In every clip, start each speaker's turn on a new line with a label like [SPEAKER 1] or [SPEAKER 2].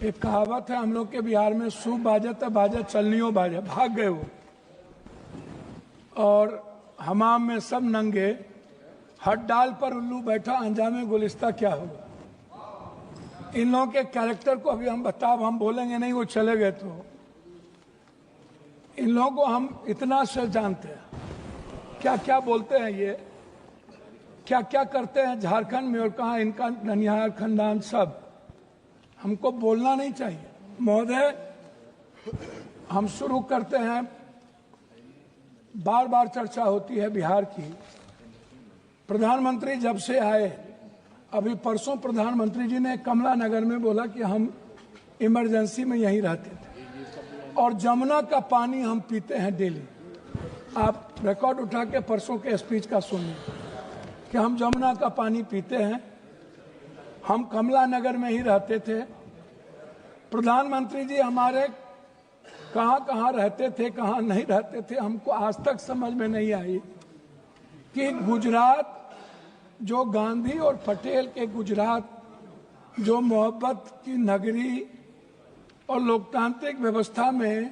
[SPEAKER 1] एक कहावत है हम लोग के बिहार में, सूप बाजे तो बाजे चलनियो बाजे। भाग गए वो, और हमाम में सब नंगे, हट डाल पर उल्लू बैठा, अंजामे गुलिस्ता क्या होगा। इन लोगों के कैरेक्टर को अभी हम बोलेंगे नहीं, वो चले गए। तो इन लोगों को हम इतना से जानते हैं, क्या क्या बोलते हैं ये, क्या क्या करते हैं झारखंड में, और कहाँ इनका ननिहाल खानदान सब। हमको बोलना नहीं चाहिए। महोदय, हम शुरू करते हैं। बार बार चर्चा होती है बिहार की। प्रधानमंत्री जब से आए, अभी परसों प्रधानमंत्री जी ने कमला नगर में बोला कि हम इमरजेंसी में यहीं रहते थे और जमुना का पानी हम पीते हैं डेली। आप रिकॉर्ड उठा के परसों के स्पीच का सुनिए कि हम जमुना का पानी पीते हैं। हम कमला नगर में ही रहते थे। प्रधानमंत्री जी हमारे कहाँ कहाँ रहते थे, कहाँ नहीं रहते थे, हमको आज तक समझ में नहीं आई कि गुजरात, जो गांधी और पटेल के गुजरात, जो मोहब्बत की नगरी और लोकतांत्रिक व्यवस्था में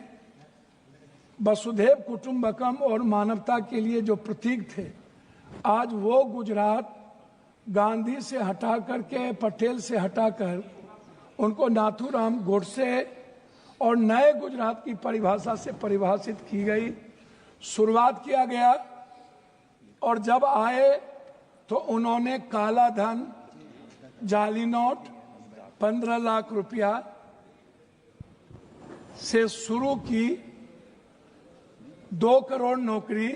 [SPEAKER 1] वसुधैव कुटुंबकम और मानवता के लिए जो प्रतीक थे, आज वो गुजरात गांधी से हटा करके, पटेल से हटाकर उनको नाथूराम गोडसे और नए गुजरात की परिभाषा से परिभाषित की गई। शुरुआत किया गया और जब आए तो उन्होंने काला धन, जाली नोट, 15 लाख रुपया से शुरू की, 2 करोड़ नौकरी,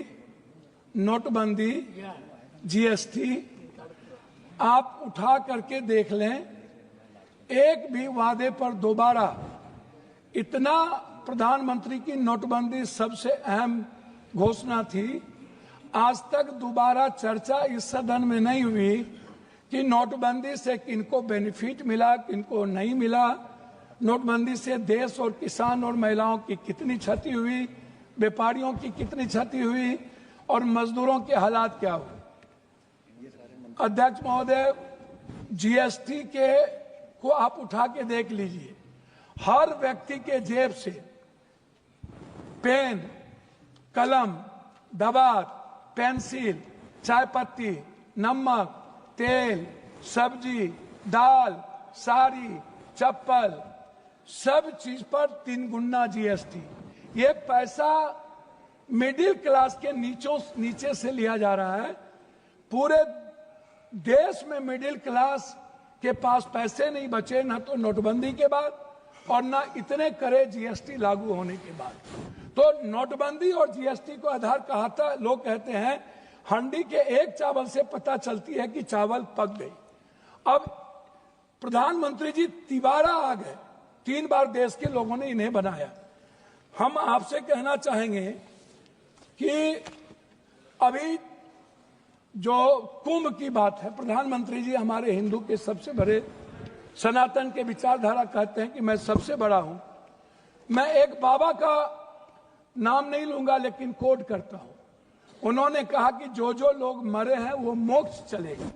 [SPEAKER 1] नोटबंदी, जीएसटी। आप उठा करके देख लें, एक भी वादे पर दोबारा, इतना प्रधानमंत्री की नोटबंदी सबसे अहम घोषणा थी, आज तक दोबारा चर्चा इस सदन में नहीं हुई कि नोटबंदी से किनको बेनिफिट मिला, किनको नहीं मिला, नोटबंदी से देश और किसान और महिलाओं की कितनी क्षति हुई, व्यापारियों की कितनी क्षति हुई और मजदूरों के हालात क्या हुए। अध्यक्ष महोदय, जीएसटी के को आप उठा के देख लीजिए, हर व्यक्ति के जेब से पेन, कलम, दवात, पेंसिल, चाय पत्ती, नमक, तेल, सब्जी, दाल, साड़ी, चप्पल, सब चीज पर 3 गुना जीएसटी। ये पैसा मिडिल क्लास के नीचे से लिया जा रहा है। पूरे देश में मिडिल क्लास के पास पैसे नहीं बचे, ना तो नोटबंदी के बाद और ना इतने करे जीएसटी लागू होने के बाद। तो नोटबंदी और जीएसटी को आधार कहा था। लोग कहते हैं हंडी के एक चावल से पता चलती है कि चावल पक गई। अब प्रधानमंत्री जी तिबारा आ गए, 3 बार देश के लोगों ने इन्हें बनाया। हम आपसे कहना चाहेंगे कि अभी जो कुंभ की बात है, प्रधानमंत्री जी हमारे हिंदू के सबसे बड़े, सनातन के विचारधारा कहते हैं कि मैं सबसे बड़ा हूं। मैं एक बाबा का नाम नहीं लूंगा लेकिन कोट करता हूं। उन्होंने कहा कि जो जो लोग मरे हैं वो मोक्ष चलेगा।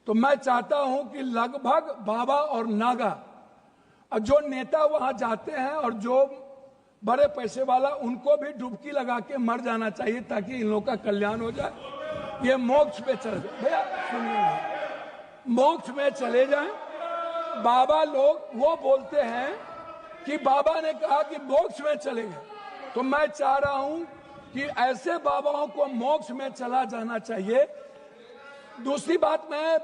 [SPEAKER 1] तो मैं चाहता हूं कि लगभग बाबा और नागा, और जो नेता वहां जाते हैं और जो बड़े पैसे वाला, उनको भी डुबकी लगा के मर जाना चाहिए ताकि इन लोगों का कल्याण हो जाए। ये मोक्ष पे चले जाए। भैया सुनिए, मोक्ष में चले जाएं। बाबा लोग वो बोलते हैं कि बाबा ने कहा कि मोक्ष में चले गए, तो मैं चाह रहा हूं कि ऐसे बाबाओं को मोक्ष में चला जाना चाहिए। दूसरी बात, मैं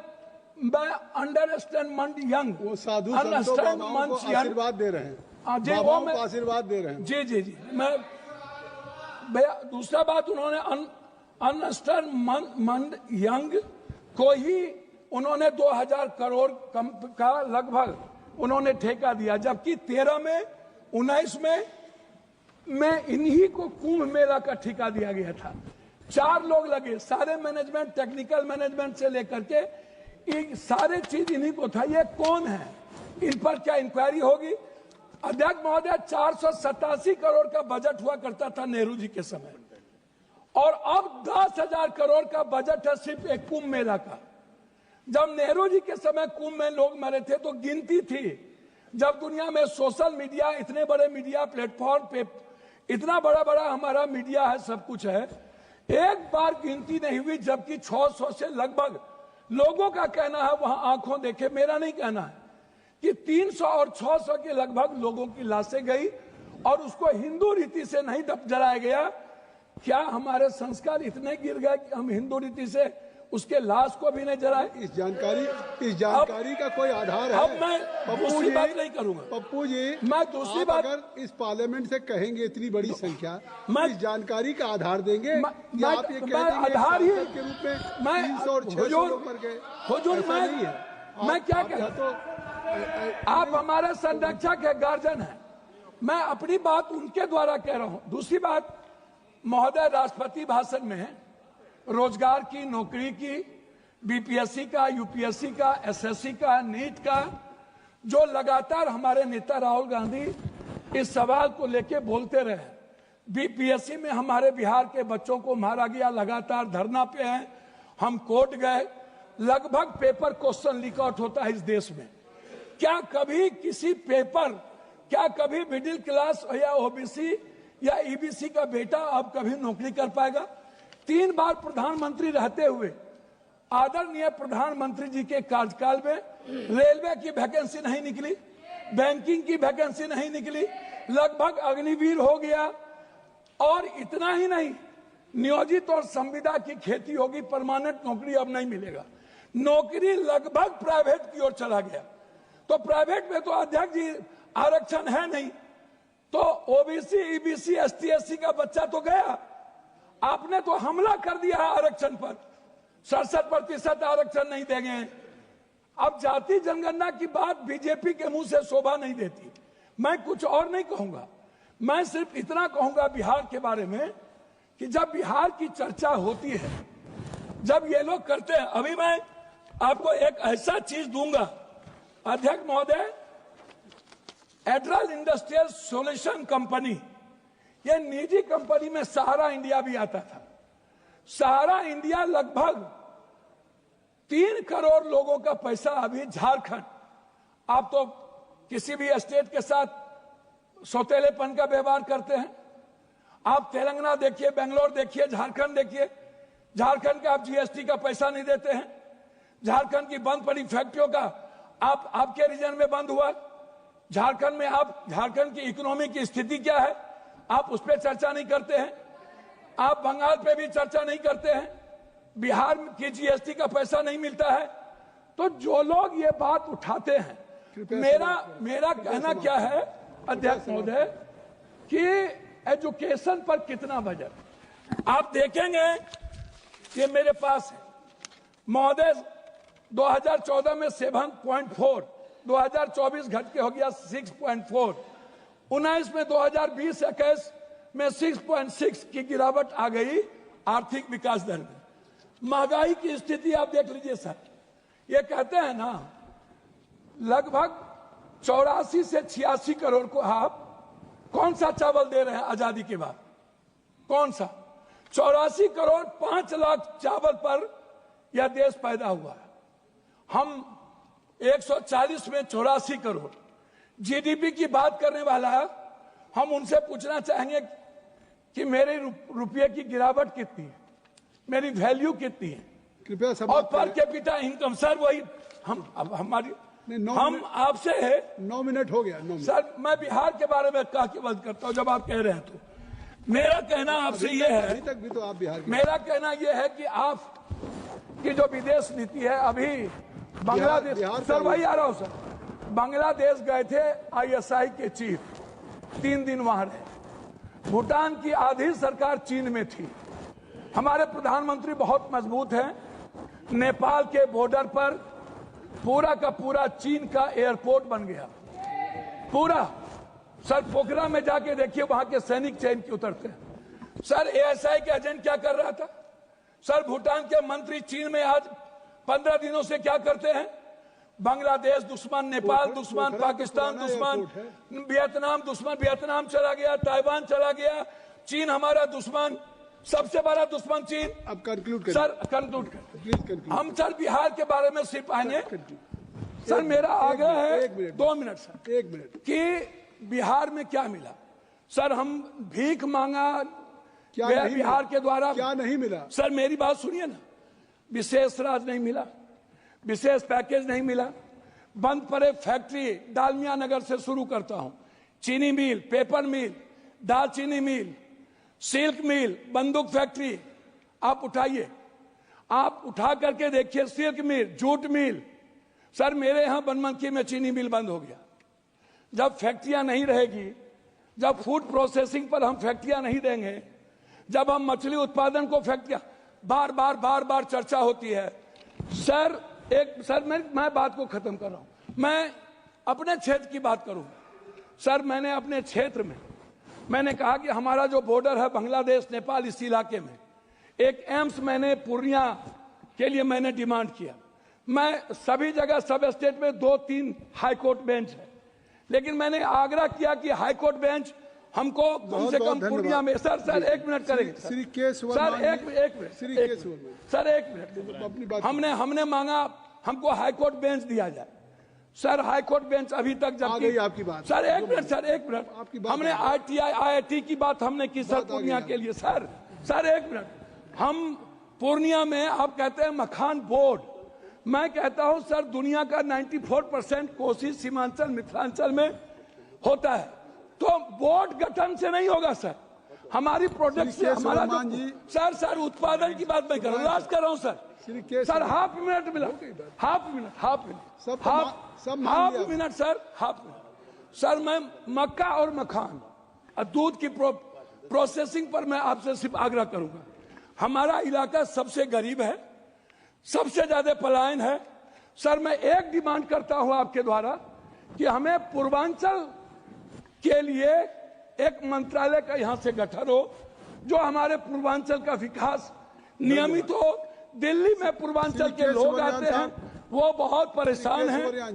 [SPEAKER 1] अंडरस्टैंड यंग,
[SPEAKER 2] वो साधु संतों बाबाओं को आशीर्वाद दे रहे हैं, बाबाओं को आशीर्वाद दे रहे हैं।
[SPEAKER 1] जी जी जी, मैं भैया, दूसरा बात, उन्होंने अंडरस्टैंड यंग को ही उन्होंने 2000 करोड़ का लगभग उन्होंने ठेका दिया, जबकि 13 में, 19 में इन्हीं को कुंभ मेला का ठेका दिया गया था। 4 लोग लगे, सारे मैनेजमेंट, टेक्निकल मैनेजमेंट से लेकर के सारे चीज इन्हीं को था। ये कौन है, इन पर क्या इंक्वायरी होगी। अध्यक्ष महोदय, 487 करोड़ का बजट हुआ करता था नेहरू जी के समय, और अब 10,000 करोड़ का बजट है सिर्फ एक कुंभ मेला का। जब नेहरू जी के समय कुंभ में लोग मरे थे तो गिनती थी जब दुनिया में सोशल मीडिया, इतने बड़े मीडिया प्लेटफॉर्म पे इतना बड़ा बड़ा हमारा मीडिया है, सब कुछ है, एक बार गिनती नहीं हुई, जबकि 600 से लगभग लोगों का कहना है, वहां आंखों देखे, मेरा नहीं कहना है, कि 300 और 600 के लगभग लोगों की लाशें गई और उसको हिंदू रीति से नहीं जलाया गया। क्या हमारे संस्कार इतने गिर गए कि हम हिंदू रीति से उसके लाश को भी नहीं जलाए?
[SPEAKER 2] इस जानकारी का कोई आधार है?
[SPEAKER 1] अब मैं दूसरी बात नहीं करूंगा
[SPEAKER 2] पप्पू जी,
[SPEAKER 1] मैं दूसरी बात,
[SPEAKER 2] अगर इस पार्लियामेंट से कहेंगे इतनी बड़ी संख्या,
[SPEAKER 1] मैं
[SPEAKER 2] इस जानकारी का आधार देंगे या आप ये कह देंगे
[SPEAKER 1] आधार ही
[SPEAKER 2] के रूप में 300 और 600 लोग मर गए?
[SPEAKER 1] हुजूर, मैं क्या कह, तो आप हमारे संरक्षक है, गार्जियन है, मैं अपनी बात उनके द्वारा कह रहा हूं। दूसरी बात, महोदय राष्ट्रपति भाषण में रोजगार की, नौकरी की, बीपीएससी का, यूपीएससी का, एसएससी का, नीट का, जो लगातार हमारे नेता राहुल गांधी इस सवाल को लेके बोलते रहे। बीपीएससी में हमारे बिहार के बच्चों को मारा गया, लगातार धरना पे हैं, हम कोर्ट गए, लगभग पेपर क्वेश्चन लीक आउट होता है इस देश में। क्या कभी किसी पेपर, क्या कभी मिडिल क्लास या ओबीसी या ईबीसी का बेटा अब कभी नौकरी कर पाएगा? 3 बार प्रधानमंत्री रहते हुए आदरणीय प्रधानमंत्री जी के कार्यकाल में रेलवे की वैकेंसी नहीं निकली, बैंकिंग की वैकेंसी नहीं निकली, लगभग अग्निवीर हो गया। और इतना ही नहीं, नियोजित और संविदा की खेती होगी, परमानेंट नौकरी अब नहीं मिलेगा, नौकरी लगभग प्राइवेट की ओर चला गया। तो प्राइवेट में तो अध्यक्ष जी आरक्षण है नहीं, तो ओबीसी, ईबीसी, एसटी, एससी का बच्चा तो गया। आपने तो हमला कर दिया है आरक्षण पर, 67% आरक्षण नहीं देंगे। अब जाति जनगणना की बात बीजेपी के मुंह से शोभा नहीं देती। मैं कुछ और नहीं कहूंगा, मैं सिर्फ इतना कहूंगा बिहार के बारे में कि जब बिहार की चर्चा होती है, जब ये लोग करते हैं, अभी मैं आपको एक ऐसा चीज दूंगा अध्यक्ष महोदय, एड्रल इंडस्ट्रियल सॉल्यूशन कंपनी, ये निजी कंपनी में सहारा इंडिया भी आता था। सहारा इंडिया लगभग 3 करोड़ लोगों का पैसा अभी झारखंड, आप तो किसी भी स्टेट के साथ सौतेलेपन का व्यवहार करते हैं, आप तेलंगाना देखिए, बेंगलोर देखिए, झारखंड देखिए, झारखंड का आप जीएसटी का पैसा नहीं देते हैं, झारखंड की बंद पड़ी फैक्ट्रियों का आपके रीजन में बंद हुआ, झारखंड में आप, झारखंड की इकोनॉमी की स्थिति क्या है आप उस पर चर्चा नहीं करते हैं, आप बंगाल पे भी चर्चा नहीं करते हैं, बिहार की जीएसटी का पैसा नहीं मिलता है। तो जो लोग ये बात उठाते हैं, मेरा कहना क्या है अध्यक्ष महोदय कि एजुकेशन पर कितना बजट आप देखेंगे, ये मेरे पास है महोदय, 2014 में 7.4, 2024 घट के हो गया 6.4, 19 में 2020-21 में 6.6 की गिरावट आ गई आर्थिक विकास दर में। महंगाई की स्थिति आप देख लीजिए सर, ये कहते हैं ना लगभग 84 से 86 करोड़ को आप कौन सा चावल दे रहे हैं आजादी के बाद, कौन सा? 84 करोड़ 5 लाख चावल पर यह देश पैदा हुआ है। हम 140 में 84 करोड़ जीडीपी की बात करने वाला है। हम उनसे पूछना चाहेंगे कि मेरे रुपये की गिरावट कितनी है, मेरी वैल्यू कितनी है,
[SPEAKER 2] कृपया सब
[SPEAKER 1] और पर कैपिटा इनकम सर वही हम आपसे है।
[SPEAKER 2] 9 मिनट हो गया।
[SPEAKER 1] सर मैं बिहार के बारे में कह के बात करता हूं, जब आप कह रहे हैं तो मेरा कहना आपसे ये है,
[SPEAKER 2] अभी तक भी तो आप बिहार,
[SPEAKER 1] मेरा कहना ये है कि आप की जो विदेश नीति है, अभी बांग्लादेश, सर वही आ रहा हूं सर, बांग्लादेश गए थे आईएसआई के चीफ, 3 दिन वहां रहे। भूटान की आधी सरकार चीन में थी। हमारे प्रधानमंत्री बहुत मजबूत हैं। नेपाल के बॉर्डर पर पूरा का पूरा चीन का एयरपोर्ट बन गया, पूरा। सर पोखरा में जाके देखिए, वहां के सैनिक चैन के उतरते हैं। सर एएसआई के एजेंट क्या कर रहा था? सर भूटान के मंत्री चीन में आज 15 दिनों से क्या करते हैं? बांग्लादेश दुश्मन, नेपाल दुश्मन, पाकिस्तान दुश्मन, वियतनाम दुश्मन, वियतनाम चला गया, ताइवान चला गया, चीन हमारा दुश्मन, सबसे बड़ा दुश्मन चीन।
[SPEAKER 2] अब कंक्लूड
[SPEAKER 1] सर कंक्लूड कर, हम सर बिहार के बारे में सिर्फ आएंगे सर मेरा आग्रह है,
[SPEAKER 2] एक मिनट
[SPEAKER 1] 2 मिनट सर,
[SPEAKER 2] 1 मिनट।
[SPEAKER 1] कि बिहार में क्या मिला सर? हम भीख मांगा
[SPEAKER 2] क्या
[SPEAKER 1] गया
[SPEAKER 2] नहीं
[SPEAKER 1] बिहार
[SPEAKER 2] मिला?
[SPEAKER 1] के द्वारा,
[SPEAKER 2] क्या नहीं मिला?
[SPEAKER 1] सर मेरी बात सुनिए ना, विशेष राज नहीं मिला, विशेष पैकेज नहीं मिला, बंद पड़े फैक्ट्री, डालमिया नगर से शुरू करता हूं, चीनी मिल, पेपर मिल, दालचीनी मिल, सिल्क मिल, बंदूक फैक्ट्री, आप उठाइए, आप उठा करके देखिए, सिल्क मिल, जूट मिल। सर मेरे यहां बनमनखी में चीनी मिल बंद हो गया। जब फैक्ट्रियां नहीं रहेगी, जब फूड प्रोसेसिंग पर हम फैक्ट्रियां नहीं देंगे, जब हम मछली उत्पादन को फैक्ट्रियां, बार बार चर्चा होती है सर। मैं बात को खत्म कर रहा हूं, मैं अपने क्षेत्र की बात करूं सर। मैंने अपने क्षेत्र में मैंने कहा कि हमारा जो बॉर्डर है बांग्लादेश नेपाल, इस इलाके में एक एम्स मैंने पूर्णिया के लिए मैंने डिमांड किया। मैं सभी जगह सब स्टेट में 2-3 हाई कोर्ट बेंच है, लेकिन मैंने आग्रह किया कि हाई कोर्ट बेंच हमको कम से कम पूर्णिया में। सर 1 मिनट करेंगे
[SPEAKER 2] श्री केस
[SPEAKER 1] सर, एक मिनट सर, 1 मिनट।
[SPEAKER 2] अपनी बात
[SPEAKER 1] हमने मांगा हमको हाई कोर्ट बेंच दिया जाए। सर हाई कोर्ट बेंच अभी तक जब
[SPEAKER 2] आ गई आपकी बात।
[SPEAKER 1] Sir 1 minute sir, 1 minute.
[SPEAKER 2] आपकी बात
[SPEAKER 1] हमने IIT की बात हमने की सर पूर्णिया के लिए। सर 1 मिनट, हम पूर्णिया में आप कहते हैं मखान बोर्ड, मैं कहता हूं सर दुनिया का 94% कोशिश सीमांचल मिथिलांचल में होता है, तो बोर्ड गठन से नहीं होगा सर, हमारी प्रोडक्ट से हमारा सर उत्पादन की बात मैं कर रहा हूं सर। हाफ मिनट मिला, हाफ मिनट सर। मैं मक्का और मखान और दूध की प्रोसेसिंग पर मैं आपसे सिर्फ आग्रह करूंगा। हमारा इलाका सबसे गरीब है, सबसे ज्यादा पलायन है सर। मैं एक डिमांड करता हूं आपके द्वारा कि हमें पूर्वांचल के लिए एक मंत्रालय का यहां से गठन हो, जो हमारे पूर्वांचल का विकास नियमित हो। दिल्ली में पूर्वांचल के लोग आते हैं, वो बहुत परेशान हैं।